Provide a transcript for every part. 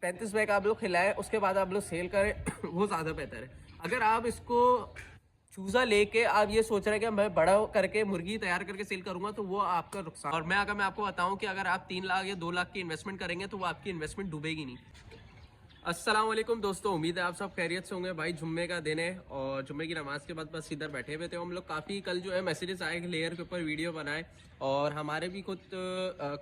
35 bag आप लोग खिलाएं, उसके बाद आप लोग सेल करें वो ज़्यादा बेहतर है। अगर आप इसको चूज़ा लेके आप ये सोच रहे हैं कि मैं बड़ा करके मुर्गी तैयार करके सेल करूंगा, तो वो आपका नुकसान। और मैं आपको बताऊं कि अगर आप 3 लाख या 2 लाख की इन्वेस्टमेंट करेंगे तो वो आपकी इन्वेस्टमेंट डूबेगी नहीं। अस्सलाम वालेकुम दोस्तों, उम्मीद है आप सब खैरियत से होंगे। भाई जुम्मे का दिन है और जुम्मे की नमाज के बाद बस इधर बैठे हुए थे हम लोग। काफ़ी कल जो है मैसेजेस आए कि लेयर के ऊपर वीडियो बनाए, और हमारे भी खुद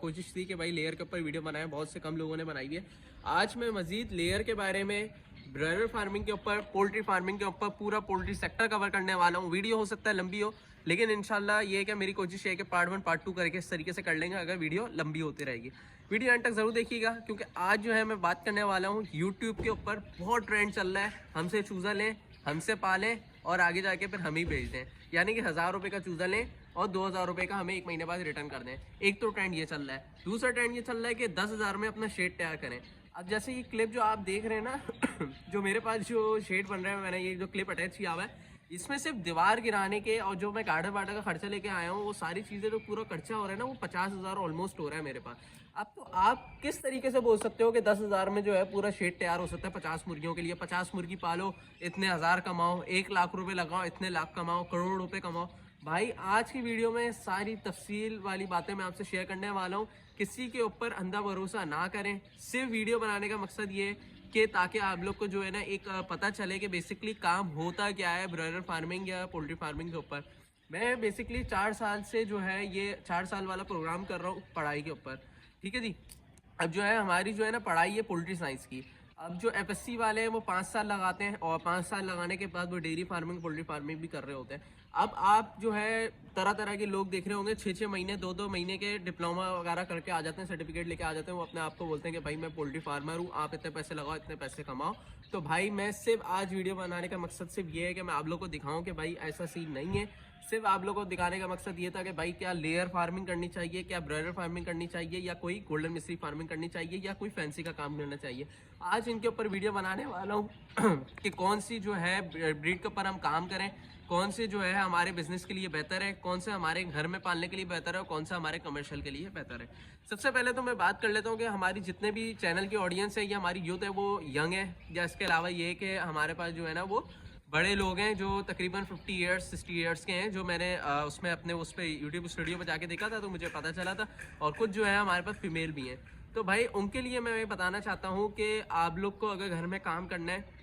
कोशिश थी कि भाई लेयर के ऊपर वीडियो बनाए, बहुत से कम लोगों ने बनाई है। आज मैं मजीद लेयर के बारे में, ब्रॉयलर फार्मिंग के ऊपर, पोल्ट्री फार्मिंग के ऊपर, पूरा पोल्ट्री सेक्टर कवर करने वाला हूँ। वीडियो हो सकता है लंबी हो, लेकिन इंशाल्लाह ये क्या मेरी कोशिश है कि पार्ट 1 पार्ट 2 करके इस तरीके से कर लेंगे अगर वीडियो लंबी होती रहेगी। वीडियो एंड तक जरूर देखिएगा, क्योंकि आज जो है मैं बात करने वाला हूँ यूट्यूब के ऊपर। बहुत ट्रेंड चल रहा है, हमसे चूज़ा लें, हमसे पालें और आगे जाके फिर हम ही बेच दें। यानी कि 1000 रुपये का चूज़ा लें और 2000 रुपये का हमें 1 महीने बाद रिटर्न कर दें। एक तो ट्रेंड ये चल रहा है। दूसरा ट्रेंड ये चल रहा है कि 10,000 में अपना शेड तैयार करें। अब जैसे ये क्लिप जो आप देख रहे हैं ना जो मेरे पास जो शेड बन रहा है, मैंने ये जो क्लिप अटैच किया हुआ है, इसमें सिर्फ दीवार गिराने के और जो मैं गार्डर वार्डर का खर्चा लेके आया हूँ, वो सारी चीज़ें जो पूरा खर्चा हो रहा है ना, वो 50,000 ऑलमोस्ट हो रहा है मेरे पास। अब तो आप किस तरीके से बोल सकते हो कि 10,000 में जो है पूरा शेड तैयार हो सकता है 50 मुर्गियों के लिए। 50 मुर्गी पालो, इतने हज़ार कमाओ, 1 लाख रुपए लगाओ, इतने लाख कमाओ, करोड़ रुपए कमाओ। भाई आज की वीडियो में सारी तफसील वाली बातें मैं आपसे शेयर करने वाला हूँ। किसी के ऊपर अंधा भरोसा ना करें। सिर्फ वीडियो बनाने का मकसद ये है कि ताकि आप लोग को जो है ना एक पता चले कि बेसिकली काम होता क्या है ब्रॉयलर फार्मिंग या पोल्ट्री फार्मिंग के ऊपर। मैं बेसिकली 4 साल से जो है ये 4 साल वाला प्रोग्राम कर रहा हूँ पढ़ाई के ऊपर। ठीक है जी। अब जो है हमारी जो है ना पढ़ाई है पोल्ट्री साइंस की। अब जो एफएससी वाले हैं वो 5 साल लगाते हैं, और 5 साल लगाने के बाद वो डेयरी फार्मिंग, पोल्ट्री फार्मिंग भी कर रहे होते हैं। अब आप जो है तरह तरह के लोग देख रहे होंगे, 6-6 महीने 2-2 महीने के डिप्लोमा वगैरह करके आ जाते हैं, सर्टिफिकेट लेके आ जाते हैं। वो अपने आप को बोलते हैं कि भाई मैं पोल्ट्री फार्मर हूँ, आप इतने पैसे लगाओ, इतने पैसे कमाओ। तो भाई मैं सिर्फ आज वीडियो बनाने का मकसद सिर्फ ये है कि मैं आप लोग को दिखाऊँ कि भाई ऐसा सीन नहीं है। सिर्फ आप लोगों को दिखाने का मकसद ये था कि भाई क्या लेयर फार्मिंग करनी चाहिए, क्या ब्रॉयलर फार्मिंग करनी चाहिए, या कोई गोल्डन मिस्ट्री फार्मिंग करनी चाहिए, या कोई फैंसी का काम करना चाहिए। आज इनके ऊपर वीडियो बनाने वाला हूँ कि कौन सी जो है ब्रीड के ऊपर हम काम करें, कौन से जो है हमारे बिजनेस के लिए बेहतर है, कौन से हमारे घर में पालने के लिए बेहतर है, और कौन सा हमारे कमर्शियल के लिए बेहतर है। सबसे पहले तो मैं बात कर लेता हूँ कि हमारी जितने भी चैनल की ऑडियंस है या हमारी यूथ है वो यंग है, या इसके अलावा ये कि हमारे पास जो है ना वो बड़े लोग हैं जो तकरीबन 50 ईयर्स 60 ईयर्स के हैं। जो मैंने उसमें अपने उस पर यूट्यूब स्टूडियो पर जाके देखा था तो मुझे पता चला था। और कुछ जो है हमारे पास फीमेल भी हैं। तो भाई उनके लिए मैं ये बताना चाहता हूँ कि आप लोग को अगर घर में काम करना है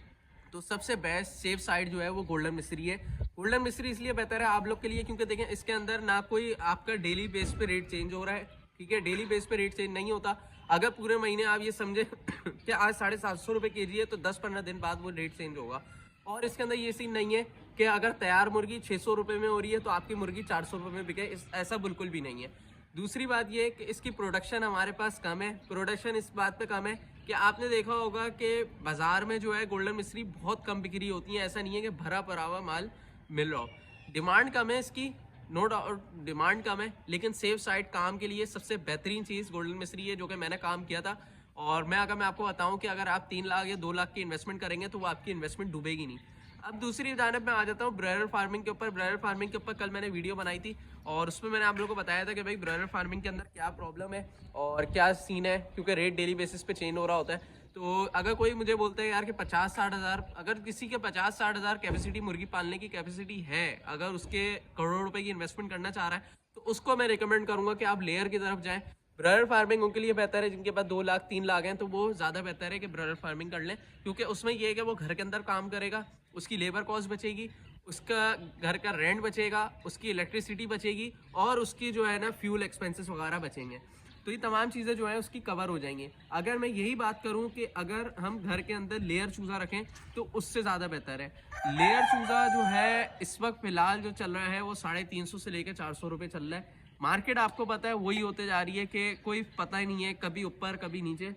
तो सबसे बेस्ट सेफ साइड जो है वो गोल्डन मिस्त्री है। गोल्डन मिस्त्री इसलिए बेहतर है आप लोग के लिए क्योंकि देखें इसके अंदर ना कोई आपका डेली बेस पे रेट चेंज हो रहा है। ठीक है, डेली बेस पे रेट चेंज नहीं होता। अगर पूरे महीने आप ये समझे कि आज 750 रुपये केजी है तो 10-15 दिन बाद वो रेट चेंज होगा। और इसके अंदर ये सीन नहीं है कि अगर तैयार मुर्गी 600 रुपये में हो रही है तो आपकी मुर्गी 400 रुपये में बिके। ऐसा बिल्कुल भी नहीं है। दूसरी बात ये है कि इसकी प्रोडक्शन हमारे पास कम है। प्रोडक्शन इस बात पे कम है कि आपने देखा होगा कि बाज़ार में जो है गोल्डन मिस्त्री बहुत कम बिक्री होती है। ऐसा नहीं है कि भरा पड़ा हुआ माल मिल रहा हो। डिमांड कम है इसकी, नो डाउट डिमांड कम है, लेकिन सेफ साइड काम के लिए सबसे बेहतरीन चीज़ गोल्डन मिस्त्री है, जो कि मैंने काम किया था। और मैं आपको बताऊं कि अगर आप 3 लाख या 2 लाख की इन्वेस्टमेंट करेंगे तो वो आपकी इन्वेस्टमेंट डूबेगी नहीं। अब दूसरी जानब में आ जाता हूँ ब्रॉयलर फार्मिंग के ऊपर। ब्रॉयलर फार्मिंग के ऊपर कल मैंने वीडियो बनाई थी और उसमें मैंने आप लोगों को बताया था कि भाई ब्रॉयलर फार्मिंग के अंदर क्या प्रॉब्लम है और क्या सीन है, क्योंकि रेट डेली बेसिस पे चेंज हो रहा होता है। तो अगर कोई मुझे बोलता है यार कि 50-60 हज़ार, अगर किसी के 50-60 हज़ार कैपेसिटी, मुर्गी पालने की कैपेसिटी है, अगर उसके करोड़ रुपए की इन्वेस्टमेंट करना चाह रहा है तो उसको मैं रिकमेंड करूंगा कि आप लेयर की तरफ जाएं। ब्रॉयलर फार्मिंग उनके लिए बेहतर है जिनके पास 2 लाख 3 लाख हैं, तो वो ज़्यादा बेहतर है कि ब्रॉयलर फार्मिंग कर लें, क्योंकि उसमें ये है कि वो घर के अंदर काम करेगा, उसकी लेबर कॉस्ट बचेगी, उसका घर का रेंट बचेगा, उसकी इलेक्ट्रिसिटी बचेगी, और उसकी जो है ना फ्यूल एक्सपेंसेस वगैरह बचेंगे। तो ये तमाम चीज़ें जो है उसकी कवर हो जाएंगी। अगर मैं यही बात करूं कि अगर हम घर के अंदर लेयर चूज़ा रखें तो उससे ज़्यादा बेहतर है। लेयर चूज़ा जो है इस वक्त फ़िलहाल जो चल रहा है वो 350 से लेकर 400 रुपये चल रहा है। मार्केट आपको पता है वही होते जा रही है कि कोई पता ही नहीं है, कभी ऊपर कभी नीचे।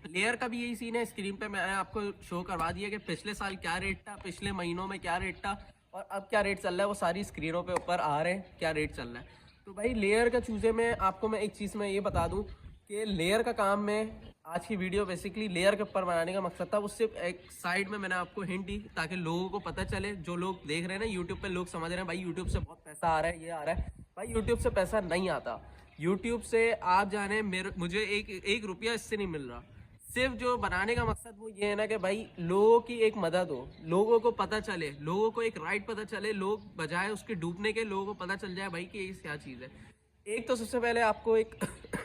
लेयर का भी यही सीन है। स्क्रीन पे मैंने आपको शो करवा दिया कि पिछले साल क्या रेट था, पिछले महीनों में क्या रेट था, और अब क्या रेट चल रहा है। वो सारी स्क्रीनों पे ऊपर आ रहे हैं क्या रेट चल रहा है। तो भाई लेयर का चूज़े में आपको मैं एक चीज़ मैं ये बता दूं कि लेयर का काम में आज की वीडियो बेसिकली लेयर के ऊपर बनाने का मकसद था। उससे एक साइड में मैंने आपको हिंट दी ताकि लोगों को पता चले, जो लोग देख रहे हैं ना यूट्यूब पे, लोग समझ रहे हैं भाई यूट्यूब से बहुत पैसा आ रहा है, ये आ रहा है। भाई यूट्यूब से पैसा नहीं आता। यूट्यूब से आप जाने मुझे एक रुपया इससे नहीं मिल रहा। सिर्फ जो बनाने का मकसद वो ये है ना कि भाई लोगों की एक मदद हो, लोगों को पता चले, लोगों को एक राइट पता चले, लोग बजाय उसके डूबने के लोगों को पता चल जाए भाई कि ये क्या चीज़ है। एक तो सबसे पहले आपको एक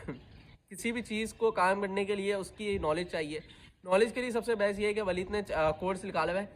किसी भी चीज़ को काम करने के लिए उसकी नॉलेज चाहिए। नॉलेज के लिए सबसे बेस्ट ये है कि वलीद ने कोर्स निकाला हुआ है,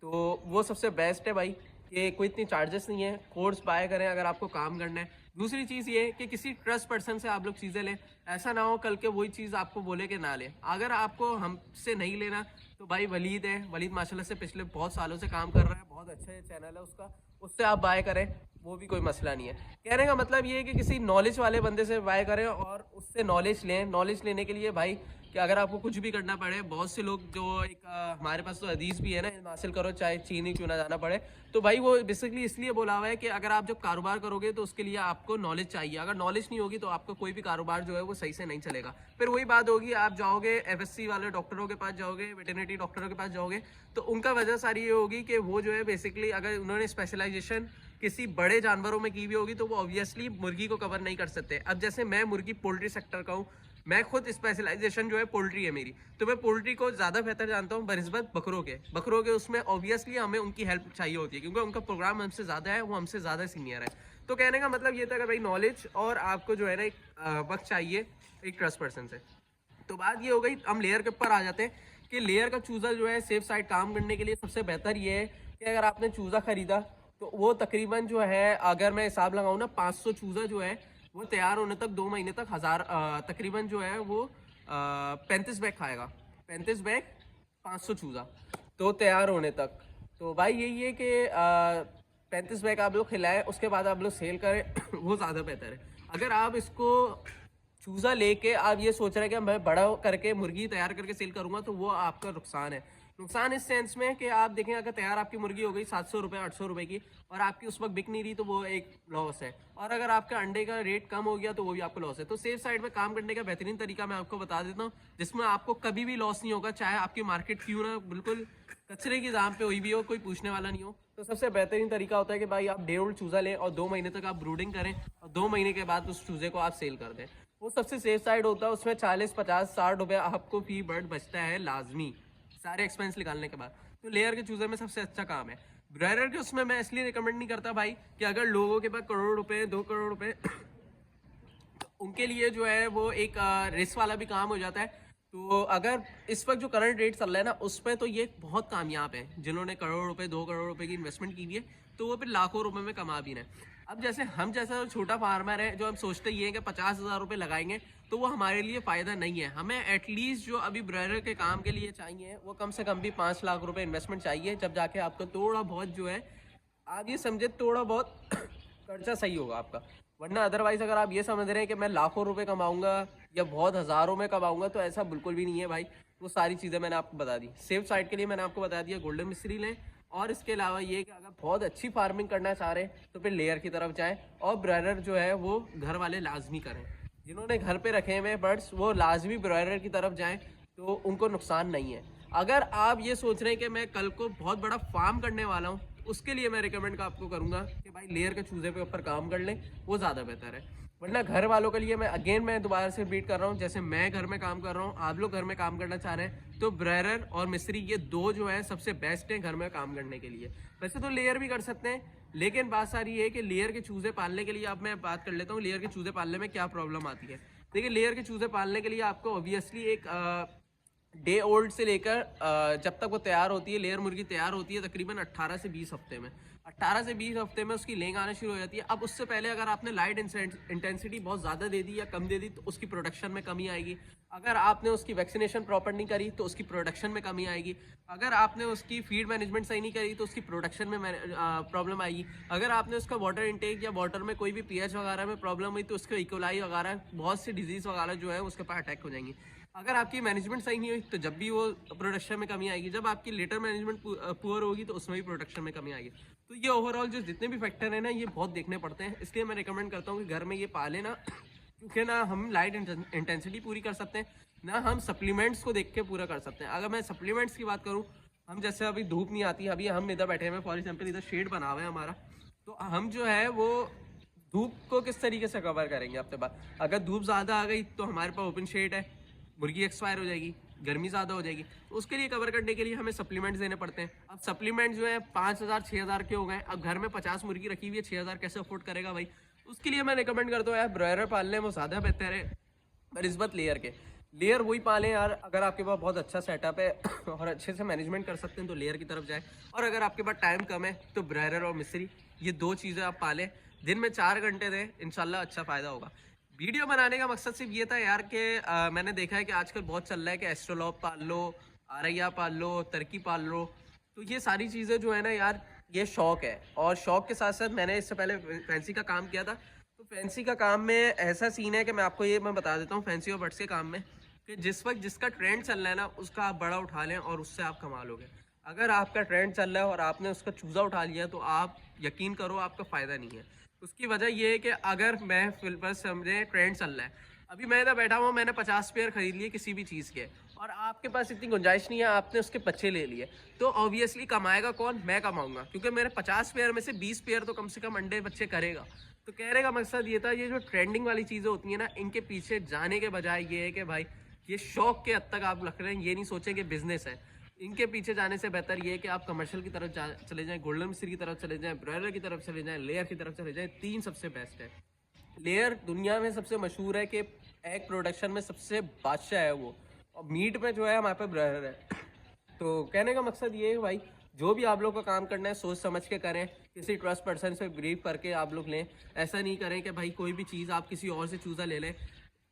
तो वो सबसे बेस्ट है भाई कि कोई इतनी चार्जेस नहीं है, कोर्स बाय करें अगर आपको काम करना है। दूसरी चीज़ ये है कि किसी ट्रस्ट पर्सन से आप लोग चीज़ें लें, ऐसा ना हो कल के वही चीज़ आपको बोले कि ना लें। अगर आपको हमसे नहीं लेना तो भाई वलीद है, वलीद माशाल्लाह से पिछले बहुत सालों से काम कर रहा है, बहुत अच्छा चैनल है उसका, उससे आप बाय करें, वो भी कोई मसला नहीं है। कहने का मतलब ये है कि किसी नॉलेज वाले बंदे से बाय करें और उससे नॉलेज लें। नॉलेज लेने के लिए भाई कि अगर आपको कुछ भी करना पड़े, बहुत से लोग जो एक हमारे पास तो हदीस भी है ना, इल्म हासिल करो चाहे चीन ही क्यों ना जाना पड़े, तो भाई वो बेसिकली इसलिए बोला हुआ है कि अगर आप जब कारोबार करोगे तो उसके लिए आपको नॉलेज चाहिए। अगर नॉलेज नहीं होगी तो आपका कोई भी कारोबार जो है वो सही से नहीं चलेगा। फिर वही बात होगी, आप जाओगे FSC वाले डॉक्टरों के पास जाओगे, वेटरनरी डॉक्टरों के पास जाओगे, तो उनका वजह सारी ये होगी कि वो जो है बेसिकली अगर उन्होंने स्पेशलाइजेशन किसी बड़े जानवरों में की भी होगी तो वो ऑब्वियसली मुर्गी को कवर नहीं कर सकते। अब जैसे मैं मुर्गी पोल्ट्री सेक्टर का हूँ, मैं खुद स्पेशलाइजेशन जो है पोल्ट्री है मेरी, तो मैं पोल्ट्री को ज़्यादा बेहतर जानता हूँ बनिस्बत बकरों के उसमें ऑब्वियसली हमें उनकी हेल्प चाहिए होती है क्योंकि उनका प्रोग्राम हमसे ज़्यादा है, वो हमसे ज़्यादा सीनियर है। तो कहने का मतलब ये था कि भाई नॉलेज और आपको जो है ना एक वक्त चाहिए एक ट्रस्ट पर्सन से। तो बात ये हो गई, हम लेयर के ऊपर आ जाते हैं कि लेयर का चूज़ा जो है सेफ साइड काम करने के लिए सबसे बेहतर ये है कि अगर आपने चूज़ा ख़रीदा तो वो तकरीबन जो है, अगर मैं हिसाब लगाऊँ ना, 500 चूज़ा जो है वो तैयार होने तक 2 महीने तक तकरीबन जो है वो 35 बैग खाएगा। 35 बैग 500 चूज़ा तो तैयार होने तक। तो भाई यही है कि 35 बैग आप लोग खिलाएं, उसके बाद आप लोग सेल करें वो ज़्यादा बेहतर है। अगर आप इसको चूज़ा लेके आप ये सोच रहे हैं कि मैं बड़ा करके मुर्गी तैयार करके सेल करूंगा, तो वो आपका नुकसान है। नुकसान इस सेंस में कि आप देखें अगर तैयार आपकी मुर्गी हो गई 700 रुपये 800 रुपये की और आपकी उस वक्त बिक नहीं रही, तो वो एक लॉस है। और अगर आपका अंडे का रेट कम हो गया तो वो भी आपको लॉस है। तो सेफ साइड में काम करने का बेहतरीन तरीका मैं आपको बता देता हूँ जिसमें आपको कभी भी लॉस नहीं होगा, चाहे आपकी मार्केट क्यों ना बिल्कुल कचरे की दाम पे हुई भी हो, कोई पूछने वाला नहीं हो। तो सबसे बेहतरीन तरीका होता है कि भाई आप डे ओल्ड चूज़ा लें और 2 महीने तक आप ब्रूडिंग करें और 2 महीने के बाद उस चूज़े को आप सेल कर दें। वो सबसे सेफ साइड होता है। उसमें 40 50 60 रुपये आपको फी बर्ड बचता है लाजमी, सारे एक्सपेंस निकालने के बाद। तो लेयर के चूज़े में सबसे अच्छा काम है। ब्रॉयलर के उसमें मैं इसलिए रिकमेंड नहीं करता भाई कि अगर लोगों के पास करोड़ रुपए 2 करोड़ रुपए तो उनके लिए जो है वो एक रिस्क वाला भी काम हो जाता है। तो अगर इस वक्त जो करंट रेट चल रहा है ना, उस पर तो ये बहुत कामयाब है। जिन्होंने करोड़ रुपए 2 करोड़ रुपए की इन्वेस्टमेंट की हुई है तो वो फिर लाखों रुपए में कमा भी रहे हैं। अब जैसे हम जैसा छोटा फार्मर है जो हम सोचते ही हैं कि 50,000 रुपये लगाएंगे तो वो हमारे लिए फ़ायदा नहीं है। हमें एटलीस्ट जो अभी ब्रॉयलर के काम के लिए चाहिए वो कम से कम भी 5 लाख रुपए इन्वेस्टमेंट चाहिए, जब जाके आपको थोड़ा बहुत जो है, आप ये समझे, थोड़ा बहुत खर्चा सही होगा आपका। वरना अदरवाइज़ अगर आप ये समझ रहे हैं कि मैं लाखों रुपए कमाऊंगा या बहुत हज़ारों में कमाऊंगा, तो ऐसा बिल्कुल भी नहीं है भाई। वो सारी चीज़ें मैंने आपको बता दी। सेफ साइड के लिए मैंने आपको बता दिया गोल्डन मिस्री लें, और इसके अलावा ये कि अगर बहुत अच्छी फार्मिंग करना चाह रहे हैं तो फिर लेयर की तरफ जाएं, और ब्रॉयलर जो है वो घर वाले लाजमी करें। जिन्होंने घर पे रखे हुए बर्ड्स वो लाजमी ब्रॉयलर की तरफ जाएं, तो उनको नुकसान नहीं है। अगर आप ये सोच रहे हैं कि मैं कल को बहुत बड़ा फार्म करने वाला हूँ, उसके लिए मैं रिकमेंड आपको करूँगा कि भाई लेयर के चूज़े पे ऊपर काम कर लें, वो ज़्यादा बेहतर है। वरना घर वालों के लिए मैं दोबारा से रिपीट कर रहा हूँ, जैसे मैं घर में काम कर रहा हूँ, आप लोग घर में काम करना चाह रहे हैं, तो ब्रॉयलर और मिस्री ये दो जो है सबसे बेस्ट हैं घर में काम करने के लिए। वैसे तो लेयर भी कर सकते हैं, लेकिन बात सारी है कि लेयर के चूज़े पालने के लिए, अब मैं बात कर लेता हूँ लेयर के चूज़े पालने में क्या प्रॉब्लम आती है। देखिए, लेयर के चूज़े पालने के लिए आपको ऑब्वियसली एक डे ओल्ड से लेकर जब तक वो तैयार होती है, लेयर मुर्गी तैयार होती है तकरीबन 18 से 20 हफ्ते में। 18 से 20 हफ्ते में उसकी लेंग आना शुरू हो जाती है। अब उससे पहले अगर आपने लाइट इंटेंसिटी बहुत ज़्यादा दे दी या कम दे दी तो उसकी प्रोडक्शन में कमी आएगी। अगर आपने उसकी वैक्सीनेशन प्रॉपर नहीं करी तो उसकी प्रोडक्शन में कमी आएगी। अगर आपने उसकी फीड मैनेजमेंट सही नहीं करी तो उसकी प्रोडक्शन में प्रॉब्लम आएगी। अगर आपने उसका वाटर इंटेक या वाटर में कोई भी पीएच वगैरह में प्रॉब्लम हुई तो उसके इकोलाई वगैरह बहुत सी डिजीज़ वगैरह जो है उसके पास अटैक हो जाएंगी। अगर आपकी मैनेजमेंट सही नहीं हुई तो जब भी वो प्रोडक्शन में कमी आएगी। जब आपकी लेटर मैनेजमेंट पुअर होगी तो उसमें भी प्रोडक्शन में कमी आएगी। तो ये ओवरऑल जो जितने भी फैक्टर हैं ना, ये बहुत देखने पड़ते हैं। इसलिए मैं रिकमेंड करता हूँ कि घर में ये पाले ना, क्योंकि ना हम लाइट इंटेंसिटी पूरी कर सकते हैं, ना हम सप्लीमेंट्स को देख के पूरा कर सकते हैं। अगर मैं सप्लीमेंट्स की बात करूँ, हम जैसे अभी धूप नहीं आती, अभी हम इधर बैठे हुए, फॉर एग्जाम्पल इधर शेड बना हुआ है हमारा, तो हम जो है वो धूप को किस तरीके से कवर करेंगे हफ्ते बाद। अगर धूप ज़्यादा आ गई तो हमारे पास ओपन शेड है, मुर्गी एक्सपायर हो जाएगी। गर्मी ज़्यादा हो जाएगी। तो उसके लिए कवर करने के लिए हमें सप्लीमेंट्स देने पड़ते हैं। अब सप्लीमेंट जो है 5,000 6,000 के हो गए। अब घर में 50 मुर्गी रखी हुई है, 6,000 कैसे अफोर्ड करेगा भाई। उसके लिए मैं रिकमेंड करता हूँ यार ब्रॉयलर पाल लें, वो ज़्यादा बेहतर है बनिस्बत लेयर के। लेयर वही पालें यार, अगर आपके पास बहुत अच्छा सेटअप है और अच्छे से मैनेजमेंट कर सकते हैं तो लेयर की तरफ जाए, और अगर आपके पास टाइम कम है तो ब्रॉयलर और मिस्री, ये 2 चीज़ें आप पालें। दिन में 4 घंटे दें, इंशाल्लाह अच्छा फ़ायदा होगा। वीडियो बनाने का मकसद सिर्फ ये था यार कि मैंने देखा है कि आजकल बहुत चल रहा है कि एस्ट्रोलॉप पाल लो, आरैया पाल लो, टर्की पाल लो। तो ये सारी चीज़ें जो है ना यार, ये शौक़ है, और शौक़ के साथ साथ मैंने इससे पहले फैंसी का काम किया था। तो फैंसी का काम में ऐसा सीन है कि मैं बता देता हूँ फैंसी और बर्ड्स के काम में, कि जिस वक्त जिसका ट्रेंड चल रहा है ना, उसका आप बड़ा उठा लें और उससे आप कमा लोगे। अगर आपका ट्रेंड चल रहा है और आपने उसका चूज़ा उठा लिया तो आप यकीन करो आपका फ़ायदा नहीं है। उसकी वजह ये है कि अगर मैं बस समझे ट्रेंड चल रहा है, अभी मैं इधर बैठा हुआ, मैंने 50 पेयर खरीद लिए किसी भी चीज़ के, और आपके पास इतनी गुंजाइश नहीं है, आपने उसके बच्चे ले लिए, तो ऑब्वियसली कमाएगा कौन? मैं कमाऊंगा, क्योंकि मेरे 50 पेयर में से 20 पेयर तो कम से कम अंडे बच्चे करेगा। तो कहने का मकसद ये था, ये जो ट्रेंडिंग वाली चीज़ें होती हैं ना, इनके पीछे जाने के बजाय ये है कि भाई ये शौक के हद तक आप रख रहे हैं, ये नहीं सोचें कि बिजनेस है। इनके पीछे जाने से बेहतर ये है कि आप कमर्शियल की तरफ चले जाएं, गोल्डन मिस्त्री की तरफ चले जाएं, ब्रॉयलर की तरफ चले जाएं, लेयर की तरफ चले जाएं। 3 सबसे बेस्ट है। लेयर दुनिया में सबसे मशहूर है कि एग प्रोडक्शन में सबसे बादशाह है वो, और मीट में जो है हमारे पास ब्रॉयलर है। तो कहने का मकसद ये है भाई, जो भी आप लोग का काम करना है सोच समझ के करें, किसी ट्रस्ट पर्सन से ब्रीफ करके आप लोग लें। ऐसा नहीं करें कि भाई कोई भी चीज़ आप किसी और से चूज़ा ले लें।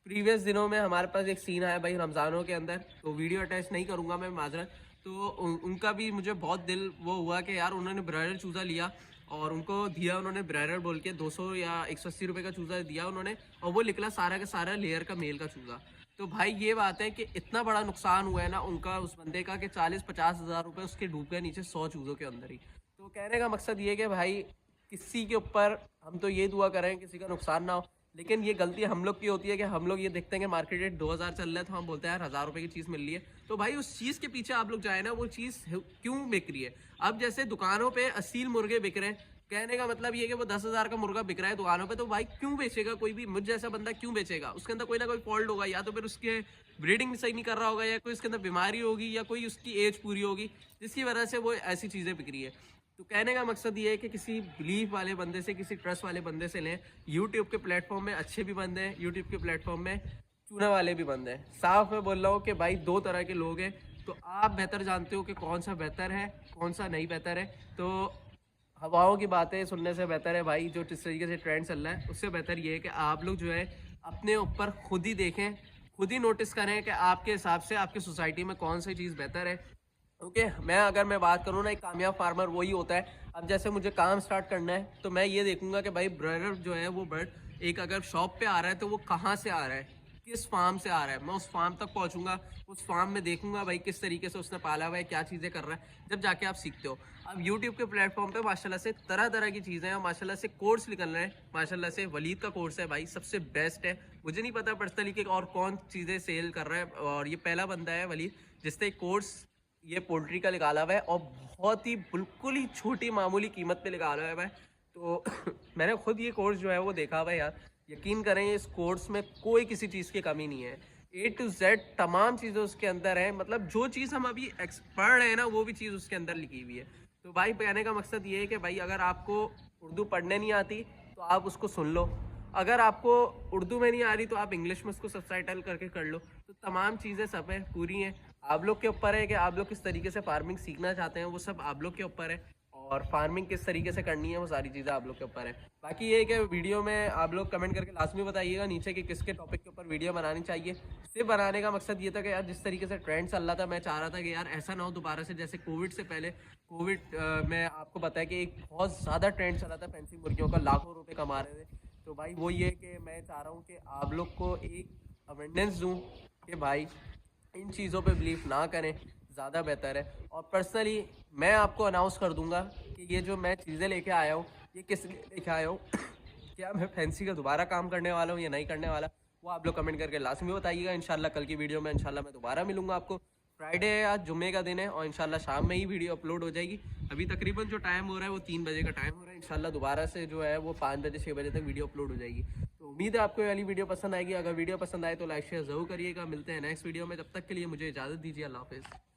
प्रीवियस दिनों में हमारे पास एक सीन आया भाई रमज़ानों के अंदर, तो वीडियो अटैच नहीं करूँगा मैं, माजरत। तो उनका भी मुझे बहुत दिल वो हुआ कि यार उन्होंने ब्रॉयलर चूज़ा लिया और उनको दिया उन्होंने ब्रॉयलर बोल के 200 या 180 रुपये का चूज़ा दिया उन्होंने, और वो निकला सारा का सारा लेयर का मेल का चूज़ा। तो भाई ये बात है कि इतना बड़ा नुकसान हुआ है ना उनका, उस बंदे का, कि 40-50 हज़ार रुपये उसके डूब गए नीचे 100 चूज़ों के अंदर ही। तो कहने का मकसद ये है कि भाई किसी के ऊपर हम तो ये दुआ करें किसी का नुकसान ना हो, लेकिन ये गलती हम लोग की होती है कि हम लोग ये देखते हैं कि मार्केट रेट 2000 चल रहा है, तो हम बोलते हैं यार 1000 रुपये की चीज़ मिल रही है, तो भाई उस चीज़ के पीछे आप लोग जाए ना, वो चीज़ क्यों बिक रही है। अब जैसे दुकानों पे असील मुर्गे बिक रहे हैं, कहने का मतलब ये कि वो 10,000 का मुर्गा बिक रहा है दुकानों पे, तो भाई क्यों बेचेगा कोई भी मुझ जैसा बंदा, क्यों बेचेगा? उसके अंदर कोई ना कोई फॉल्ट होगा, या तो फिर उसके ब्रीडिंग सही नहीं कर रहा होगा, या कोई उसके अंदर बीमारी होगी, या कोई उसकी एज पूरी होगी, जिसकी वजह से वो ऐसी चीज़ें बिक रही है। तो कहने का मकसद ये है कि किसी बिलीफ वाले बंदे से, किसी ट्रस्ट वाले बंदे से लें। यूट्यूब के प्लेटफॉर्म में अच्छे भी बंदे हैं, यूट्यूब के प्लेटफॉर्म में चूना वाले भी बंदे हैं। साफ मैं बोल रहा हूँ कि भाई 2 तरह के लोग हैं, तो आप बेहतर जानते हो कि कौन सा बेहतर है, कौन सा नहीं बेहतर है। तो हवाओं की बातें सुनने से बेहतर है भाई, जो जिस तरीके से ट्रेंड चल रहा है उससे बेहतर ये है कि आप लोग जो है अपने ऊपर खुद ही देखें, खुद ही नोटिस करें कि आपके हिसाब से आपकी सोसाइटी में कौन सी चीज़ बेहतर है। ओके अगर मैं बात करूँ ना, एक कामयाब फार्मर वही होता है। अब जैसे मुझे काम स्टार्ट करना है तो मैं ये देखूंगा कि भाई ब्रॉयलर जो है वो बर्ड एक अगर शॉप पे आ रहा है तो वो कहाँ से आ रहा है, किस फार्म से आ रहा है। मैं उस फार्म तक पहुंचूंगा, उस फार्म में देखूंगा भाई किस तरीके से उसने पाला हुआ है, क्या चीज़ें कर रहा है, जब जाके आप सीखते हो। अब यूट्यूब के प्लेटफॉर्म पे माशाल्लाह से तरह तरह की चीज़ें हैं, माशाल्लाह से कोर्स निकल रहे हैं। माशाल्लाह से वलीद का कोर्स है भाई, सबसे बेस्ट है। मुझे नहीं पता पर्सनली कि और कौन चीज़ें सेल कर रहा है, और ये पहला बंदा है वलीद जिसने कोर्स ये पोल्ट्री का निकाला हुआ है, और बहुत ही बिल्कुल ही छोटी मामूली कीमत पे निकाला हुआ है। तो मैंने खुद ये कोर्स जो है वो देखा हुआ है यार, यकीन करें इस कोर्स में कोई किसी चीज़ की कमी नहीं है। A to Z तमाम चीज़ें उसके अंदर हैं, मतलब जो चीज़ हम अभी पढ़ रहे हैं ना वो भी चीज़ उसके अंदर लिखी हुई है। तो भाई कहने का मकसद ये है कि भाई अगर आपको उर्दू पढ़ने नहीं आती तो आप उसको सुन लो, अगर आपको उर्दू में नहीं आ रही तो आप इंग्लिश में उसको सबटाइटल करके कर लो। तो तमाम चीज़ें सब हैं, पूरी हैं। आप लोग के ऊपर है कि आप लोग किस तरीके से फार्मिंग सीखना चाहते हैं, वो सब आप लोग के ऊपर है, और फार्मिंग किस तरीके से करनी है वो सारी चीज़ें आप लोग के ऊपर है। बाकी ये है कि वीडियो में आप लोग कमेंट करके लाजमी बताइएगा नीचे कि किसके टॉपिक के ऊपर वीडियो बनानी चाहिए। सिर्फ बनाने का मकसद ये था कि यार जिस तरीके से ट्रेंड चल रहा था, मैं चाह रहा था कि यार ऐसा ना हो दोबारा से जैसे कोविड से पहले। कोविड में आपको पता है कि एक बहुत ज़्यादा ट्रेंड चला था फैंसी मुर्गियों का, लाखों रुपये कमा रहे थे। तो भाई वो ये कि मैं चाह रहा हूँ कि आप लोग को एक अवेयरनेस दूँ कि भाई इन चीज़ों पे बिलीव ना करें, ज़्यादा बेहतर है। और पर्सनली मैं आपको अनाउंस कर दूंगा कि ये जो मैं चीज़ें लेके आया हूँ ये किस लिए लेके आया हूँ क्या मैं फैंसी का दोबारा काम करने वाला हूँ या नहीं करने वाला, वो आप लोग कमेंट करके लाजमी बताइएगा। इंशाल्लाह कल की वीडियो में इंशाल्लाह मैं दोबारा मिलूंगा आपको। फ्राइडे है आज, जुम्मे का दिन है, और इंशाल्लाह शाम में ही वीडियो अपलोड हो जाएगी। अभी तकरीबन जो टाइम हो रहा है वो 3 बजे का टाइम हो रहा है। इंशाल्लाह दोबारा से जो है वो 5 बजे 6 बजे तक वीडियो अपलोड हो जाएगी। तो उम्मीद है आपको ये वाली वीडियो पसंद आएगी। अगर वीडियो पसंद आए तो लाइक शेयर जरूर करिएगा। मिलते हैं नेक्स्ट वीडियो में, तब तक के लिए मुझे इजाज़त दीजिए। अल्लाह हाफिज़।